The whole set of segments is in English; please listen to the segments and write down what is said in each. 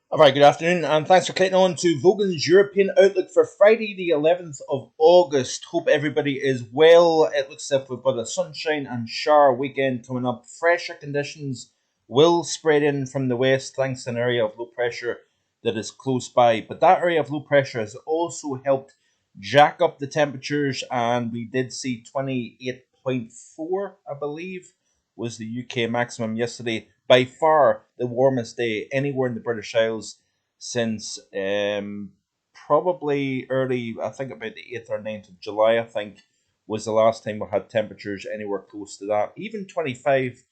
A very good afternoon, and thanks for clicking on to Vogan's European Outlook for Friday, the 11th of August. Hope everybody is well. It looks as if we've got a sunshine and shower weekend coming up. Fresher conditions will spread in from the west thanks to an area of low pressure that is close by. But that area of low pressure has also helped jack up the temperatures, and we did see 28.4, I believe, was the UK maximum yesterday. By far the warmest day anywhere in the British Isles since probably early, I think about the 8th or 9th of July, I think, was the last time we had temperatures anywhere close to that. Even 25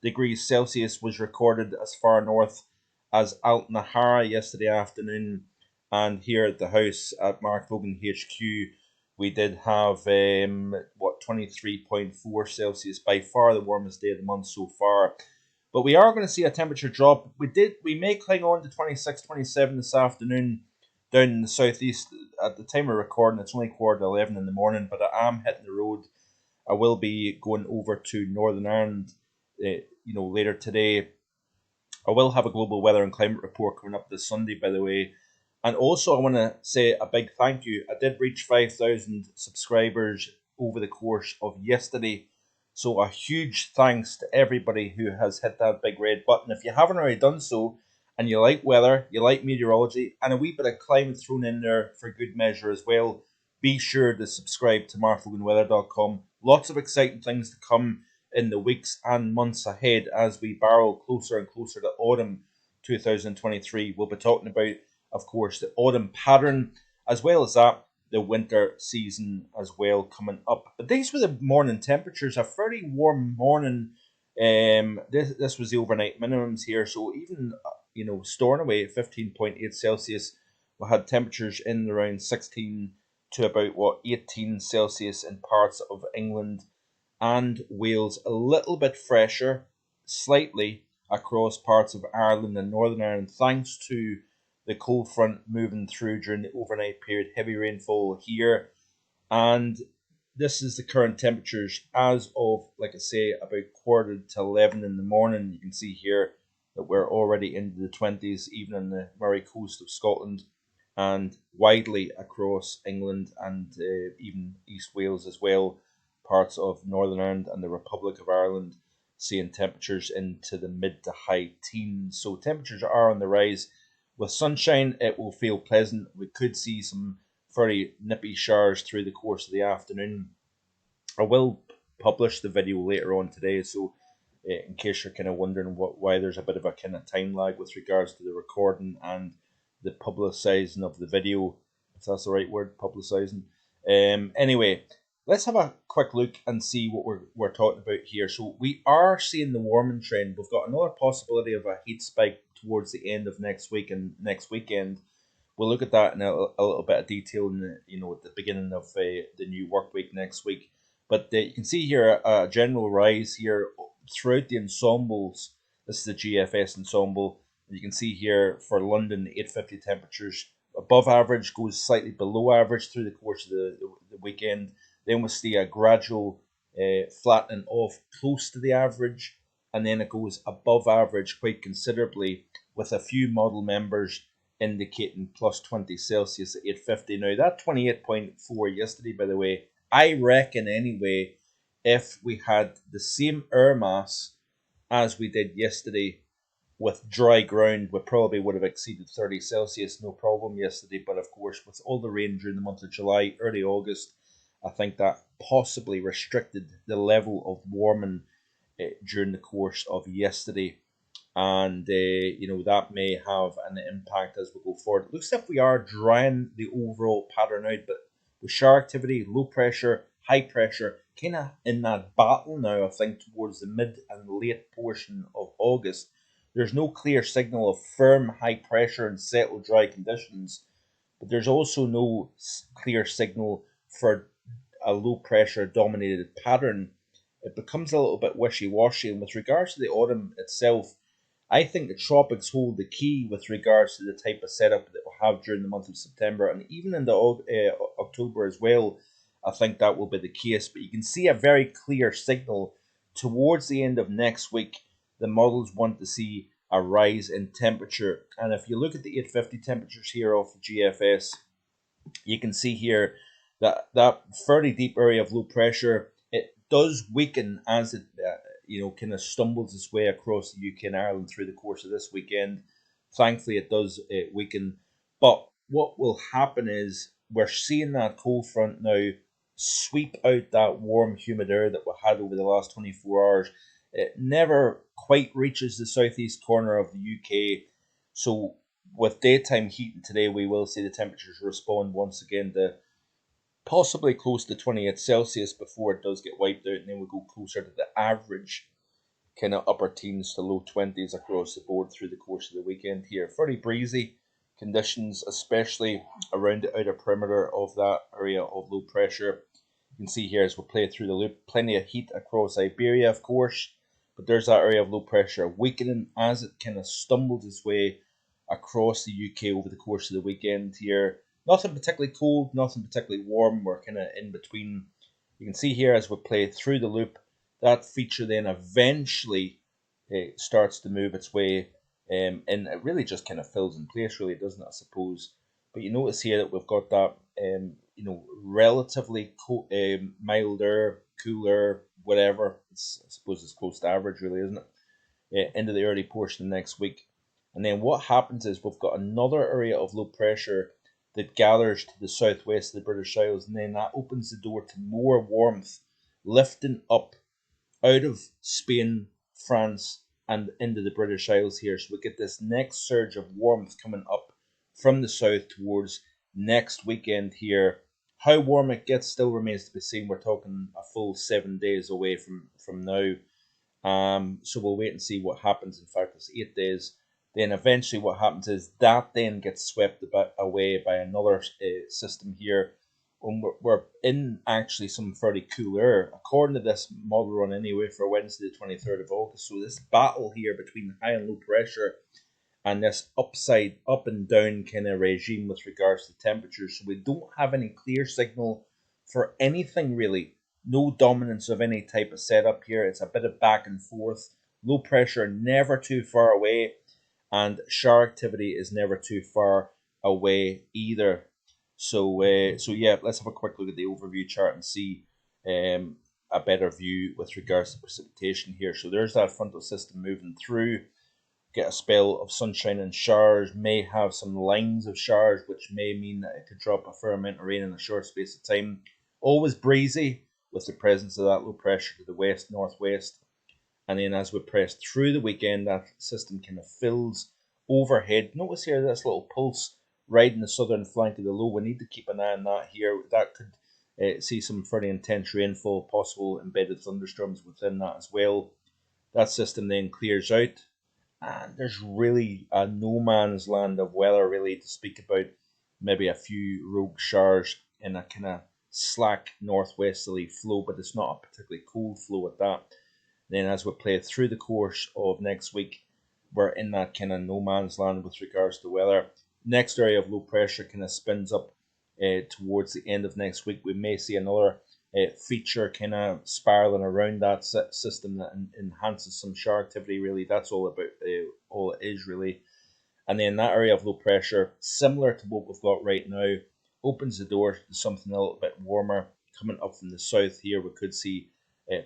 degrees Celsius was recorded as far north as Altnahara yesterday afternoon. And here at the house at Mark Vogan HQ, we did have 23.4 Celsius, by far the warmest day of the month so far. But we are going to see a temperature drop. We may cling on to 26, 27 this afternoon down in the southeast. At the time of recording, it's only 11:15 in the morning, but I am hitting the road. I will be going over to Northern Ireland, later today. I will have a global weather and climate report coming up this Sunday, by the way. And also, I want to say a big thank you. I did reach 5,000 subscribers over the course of yesterday. So, a huge thanks to everybody who has hit that big red button. If you haven't already done so, and you like weather, you like meteorology, and a wee bit of climate thrown in there for good measure as well, be sure to subscribe to markloganweather.com. Lots of exciting things to come in the weeks and months ahead as we barrel closer and closer to autumn 2023. We'll be talking about, of course, the autumn pattern, as well as that, the winter season as well coming up. But these were the morning temperatures, a fairly warm morning. This was the overnight minimums here, so even storing away at 15.8 Celsius, we had temperatures in around 16 to about 18 Celsius in parts of England and Wales, a little bit fresher, slightly across parts of Ireland and Northern Ireland, thanks to the cold front moving through during the overnight period. Heavy rainfall here, and this is the current temperatures as of, like I say, about 11:15 in the morning. You can see here that we're already into the 20s, even on the Moray coast of Scotland, and widely across England and even East Wales as well, parts of Northern Ireland and the Republic of Ireland, seeing temperatures into the mid to high teens. So temperatures are on the rise. With sunshine, it will feel pleasant. We could see some very nippy showers through the course of the afternoon. I will publish the video later on today, so in case you're kind of wondering why there's a bit of a kind of time lag with regards to the recording and the publicising of the video, if that's the right word, publicising. Anyway, let's have a quick look and see what we're talking about here. So we are seeing the warming trend. We've got another possibility of a heat spike towards the end of next week and next weekend. We'll look at that in a little bit of detail in at the beginning of the new work week next week. But you can see here a general rise here throughout the ensembles. This is the GFS ensemble. You can see here for London, 850 temperatures above average, goes slightly below average through the course of the weekend. Then we'll see a gradual flattening off close to the average, and then it goes above average quite considerably, with a few model members indicating plus 20 Celsius at 850. Now, that 28.4 yesterday, by the way, I reckon anyway, if we had the same air mass as we did yesterday with dry ground, we probably would have exceeded 30 Celsius, no problem yesterday. But of course, with all the rain during the month of July, early August, I think that possibly restricted the level of warming during the course of yesterday. And that may have an impact as we go forward. It looks like we are drying the overall pattern out, but with shower activity, low pressure, high pressure, kind of in that battle now, I think, towards the mid and late portion of August. There's no clear signal of firm high pressure and settled dry conditions, but there's also no clear signal for a low pressure dominated pattern. It becomes a little bit wishy-washy. And with regards to the autumn itself, I think the tropics hold the key with regards to the type of setup that we'll have during the month of September and even into October as well. I think that will be the case. But you can see a very clear signal towards the end of next week. The models want to see a rise in temperature. And if you look at the 850 temperatures here off the GFS, you can see here that that fairly deep area of low pressure, it does weaken as it kind of stumbles its way across the UK and Ireland through the course of this weekend. Thankfully, it does weaken. But what will happen is we're seeing that cold front now sweep out that warm, humid air that we had over the last 24 hours. It never quite reaches the southeast corner of the UK. So with daytime heating today, we will see the temperatures respond once again to possibly close to 28 Celsius before it does get wiped out, and then we go closer to the average kind of upper teens to low 20s across the board through the course of the weekend here. Fairly breezy conditions, especially around the outer perimeter of that area of low pressure. You can see here as we play through the loop, plenty of heat across Iberia, of course, but there's that area of low pressure weakening as it kind of stumbles its way across the UK over the course of the weekend here. Nothing particularly cold, nothing particularly warm. We're kind of in between. You can see here as we play through the loop, that feature then eventually starts to move its way, and it really just kind of fills in place, really, doesn't it, I suppose? But you notice here that we've got that, relatively milder, cooler, whatever. I suppose it's close to average, really, isn't it? Into the early portion of next week. And then what happens is we've got another area of low pressure that gathers to the southwest of the British Isles, and then that opens the door to more warmth, lifting up out of Spain, France, and into the British Isles here. So we get this next surge of warmth coming up from the south towards next weekend here. How warm it gets still remains to be seen. We're talking a full 7 days away from now. So we'll wait and see what happens. In fact, it's 8 days. Then eventually what happens is that then gets swept away by another system here. When we're in actually some fairly cool air, according to this model run anyway, for Wednesday the 23rd of August. So this battle here between high and low pressure and this upside, up and down kind of regime with regards to temperatures. So we don't have any clear signal for anything really. No dominance of any type of setup here. It's a bit of back and forth. Low pressure never too far away, and shower activity is never too far away either. So yeah, let's have a quick look at the overview chart and see a better view with regards to precipitation here. So there's that frontal system moving through. Get a spell of sunshine and showers, may have some lines of showers, which may mean that it could drop a fair amount of rain in a short space of time. Always breezy with the presence of that low pressure to the west, northwest. And then as we press through the weekend, that system kind of fills overhead. Notice here this little pulse riding the southern flank of the low. We need to keep an eye on that here. That could see some fairly intense rainfall, possible embedded thunderstorms within that as well. That system then clears out, and there's really a no man's land of weather really to speak about. Maybe a few rogue showers in a kind of slack northwesterly flow, but it's not a particularly cold flow at that. Then as we play through the course of next week, we're in that kind of no man's land with regards to weather. Next area of low pressure kind of spins up towards the end of next week. We may see another feature kind of spiraling around that system that enhances some shower activity. Really, that's all about all it is really. And then that area of low pressure, similar to what we've got right now, opens the door to something a little bit warmer coming up from the south. Here we could see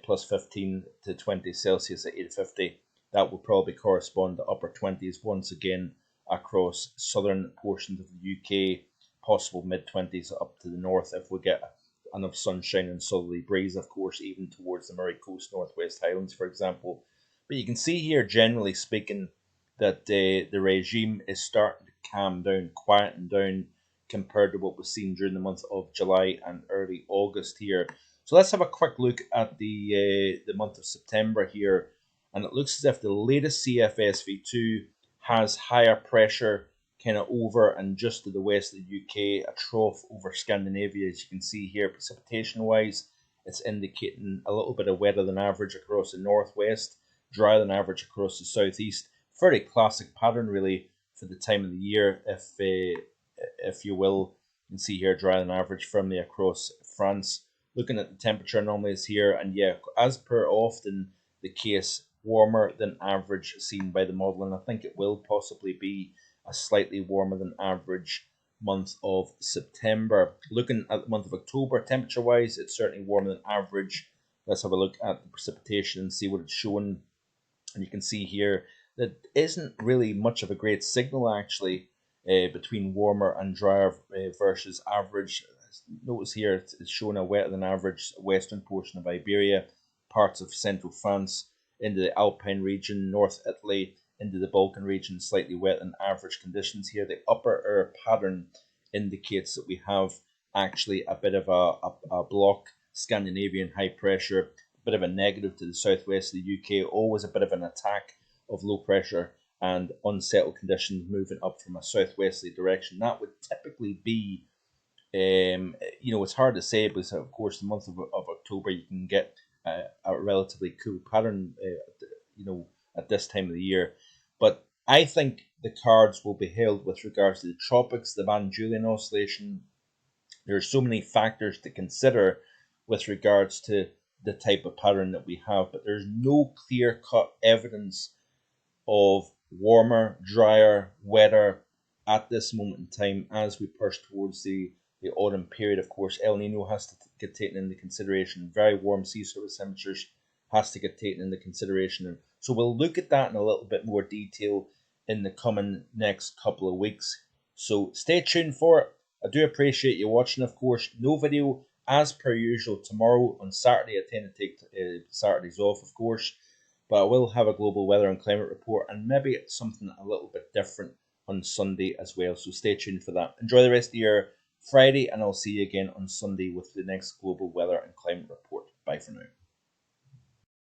plus 15 to 20 Celsius at 850. That will probably correspond to upper 20s once again across southern portions of the UK, possible mid 20s up to the north if we get enough sunshine and southerly breeze, of course, even towards the Murray Coast, Northwest Highlands, for example. But you can see here, generally speaking, that the regime is starting to calm down, quieten down compared to what was seen during the month of July and early August here. So let's have a quick look at the month of September here, and it looks as if the latest CFSV2 has higher pressure kind of over and just to the west of the UK, a trough over Scandinavia, as you can see here. Precipitation-wise, it's indicating a little bit of wetter than average across the northwest, drier than average across the southeast. Very classic pattern, really, for the time of the year, if you will. You can see here, drier than average firmly across France. Looking at the temperature anomalies here, and yeah, as per often the case, warmer than average seen by the model, and I think it will possibly be a slightly warmer than average month of September. Looking at the month of October, temperature wise, it's certainly warmer than average. Let's have a look at the precipitation and see what it's showing. And you can see here that isn't really much of a great signal actually between warmer and drier versus average. Notice here it's showing a wetter than average western portion of Iberia, parts of central France, into the Alpine region, North Italy, into the Balkan region, slightly wetter than average conditions here. The upper air pattern indicates that we have actually a bit of a block, Scandinavian high pressure, a bit of a negative to the southwest of the UK, always a bit of an attack of low pressure and unsettled conditions moving up from a southwesterly direction. That would typically be, it's hard to say because, of course, the month of October you can get a relatively cool pattern, at this time of the year. But I think the cards will be held with regards to the tropics, the Van Julian oscillation. There are so many factors to consider with regards to the type of pattern that we have, but there's no clear-cut evidence of warmer, drier, wetter at this moment in time as we push towards the autumn period. Of course, El Nino has to get taken into consideration. Very warm sea surface temperatures has to get taken into consideration. And so we'll look at that in a little bit more detail in the coming next couple of weeks. So stay tuned for it. I do appreciate you watching. Of course, no video as per usual tomorrow. On Saturday, I tend to take Saturdays off, of course. But I will have a global weather and climate report and maybe something a little bit different on Sunday as well. So stay tuned for that. Enjoy the rest of your Friday, and I'll see you again on Sunday with the next global weather and climate report. Bye for now.